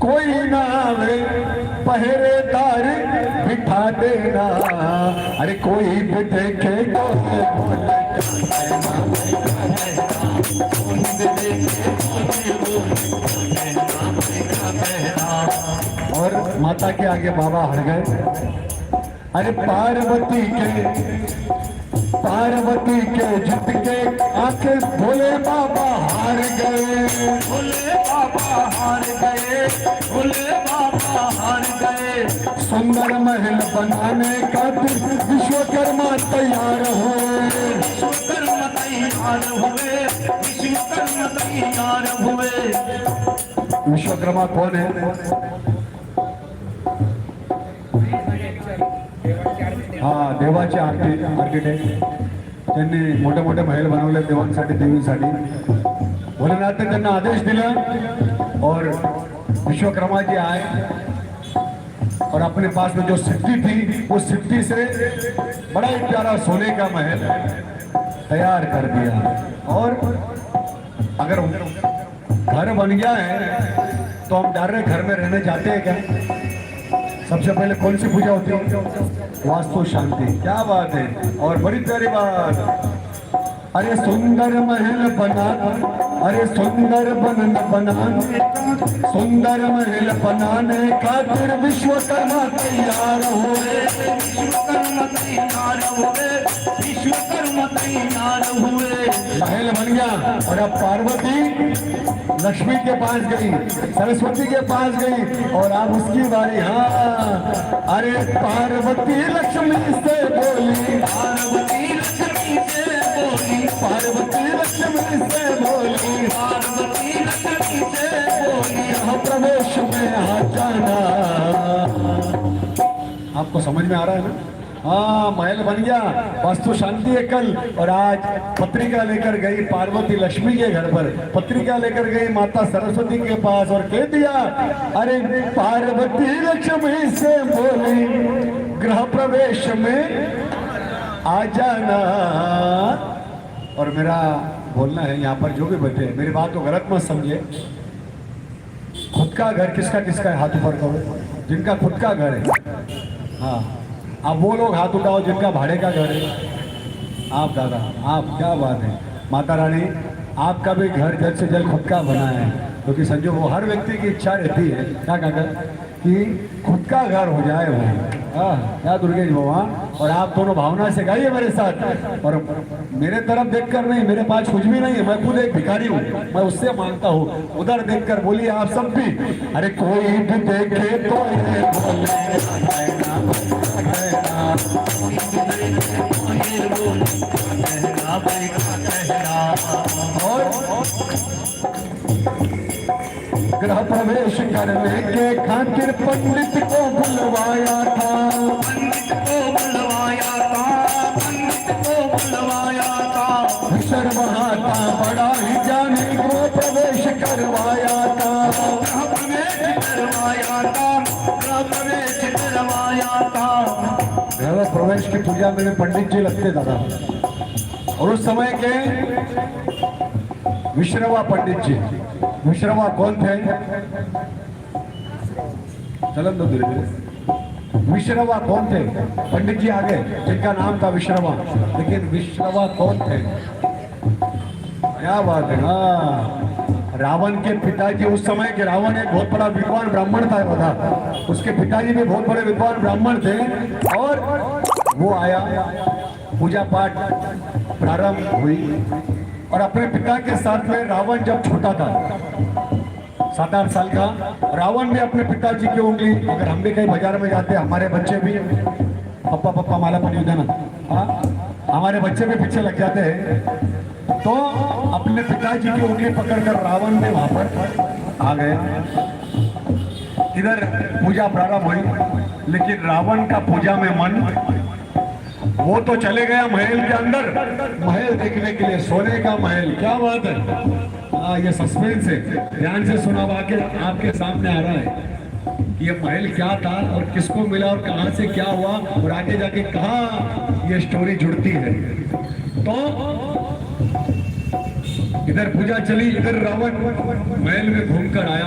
कोई ना आवे पहरेदार बिठा देना। अरे कोई भी देखे तो और माता के आगे बाबा हट गए। अरे पार्वती के जित के आके भोले बाबा हार गए। भोले बाबा हार गए। भोले बाबा हार गए। सुंदर महल बनाने का विश्वकर्मा तैयार हुए। विश्वकर्मा तैयार हुए। विश्वकर्मा तैयार हुए। विश्वकर्मा कौन है? हा, देवाचे आर्किटेक्ट। त्यांनी मोठे मोठे महल बनवले देवांसाठी, देवींसाठी। भोलेनाथने त्यांना आदेश दिला और विश्वकर्मा जी आए और अपने पास में जो सिद्धि थी उस सिद्धि से बड़ा ही प्यारा सोने का महल तैयार कर दिया। और अगर घर बन गया है तो हम डायरेक्ट घर में रहने जाते हैं क्या? सबसे पहले कौन सी पूजा होती है? वास्तु शांति। क्या बात है। और बड़ी प्यारी बात, अरे सुंदर महल बना, अरे सुंदर बनाने, सुंदर महल बनाने खातिर विश्वकर्मा तैयार हुए। विश्वकर्मा तैयार हुए। विश्वकर्मा तैयार हुए। महल बन गया और अब पार्वती लक्ष्मी के पास गई, सरस्वती के पास गई और अब उसकी बारी। हाँ, अरे पार्वती लक्ष्मी से बोली। पार्वती लक्ष्मी से बोली। पार्वती लक्ष्मी से बोली। पार्वती लक्ष्मी से बोली। यहाँ प्रवेश में आ जाना। आपको समझ में आ रहा है ना? हाँ, महल बन गया, वास्तु शांति है कल। और आज पत्रिका लेकर गई पार्वती लक्ष्मी के घर पर, पत्रिका लेकर गई माता सरस्वती के पास और कह दिया, अरे पार्वती लक्ष्मी से बोली गृह प्रवेश में आ जाना। और मेरा बोलना है यहाँ पर जो भी बैठे, मेरी बात को गलत मत समझिए। खुद का घर किसका किसका है? हाथ ऊपर करो जिनका खुद का घर है। हाँ, अब वो लोग हाथ उठाओ जिनका भाड़े का घर है। आप दादा, आप, क्या बात है। माता रानी आपका भी घर जल्द से जल्द खुद का बना है, क्योंकि संजो वो हर व्यक्ति की इच्छा रहती है क्या कहकर कि खुद का घर हो जाए वो। क्या दुर्गेश भगवान। और आप दोनों भावना से गाइए मेरे साथ। और मेरे तरफ देखकर नहीं, मेरे पास कुछ भी नहीं है, मैं खुद एक भिखारी हूँ, मैं उससे मांगता हूँ। उधर देखकर बोलिए आप सब भी, अरे कोई भी देखे तो गृह प्रवेश करने के खातिर पंडित को बुलवाया था। पंडित को बुलवाया था। पंडित को बुलवाया था। विश्वकर्मा बड़ा ही जाने को प्रवेश करवाया था। गृह प्रवेश करवाया था। गृह प्रवेश करवाया था। गृह प्रवेश की पूजा में पंडित जी लगते दादा। और उस समय के विश्रवा पंडित जी, विश्रवा कौन थे? चलन दो धीरे धीरे। विश्रवा कौन थे? पंडित जी आगे जिनका नाम था विश्रवा, लेकिन विश्रवा कौन थे? क्या बात है। हाँ, रावण के पिताजी, उस समय के रावण एक बहुत बड़ा विद्वान ब्राह्मण था। उसके पिताजी भी बहुत बड़े विद्वान ब्राह्मण थे। और वो आया, पूजा पाठ प्रारंभ हुई और अपने पिता के साथ में रावण जब छोटा था 7-8 साल का, रावण भी अपने पिताजी की उंगली, अगर हम भी कहीं बाजार में जाते हमारे बच्चे भी पप्पा पप्पा माला पनी देना, हाँ, हमारे बच्चे भी पीछे लग जाते हैं। तो अपने पिताजी की उंगली पकड़कर रावण भी वहां पर आ गए। इधर पूजा प्रारंभ हुई, लेकिन रावण का पूजा में मन, वो तो चले गया महल के अंदर, महल देखने के लिए, सोने का महल। क्या बात है। ये सस्पेंस है, ध्यान से सुना, वाकई आपके सामने आ रहा है कि ये महल क्या था और किसको मिला और कहां से क्या हुआ और आगे जाके कहां ये स्टोरी जुड़ती है। तो इधर पूजा चली, इधर रावण महल में घूमकर आया।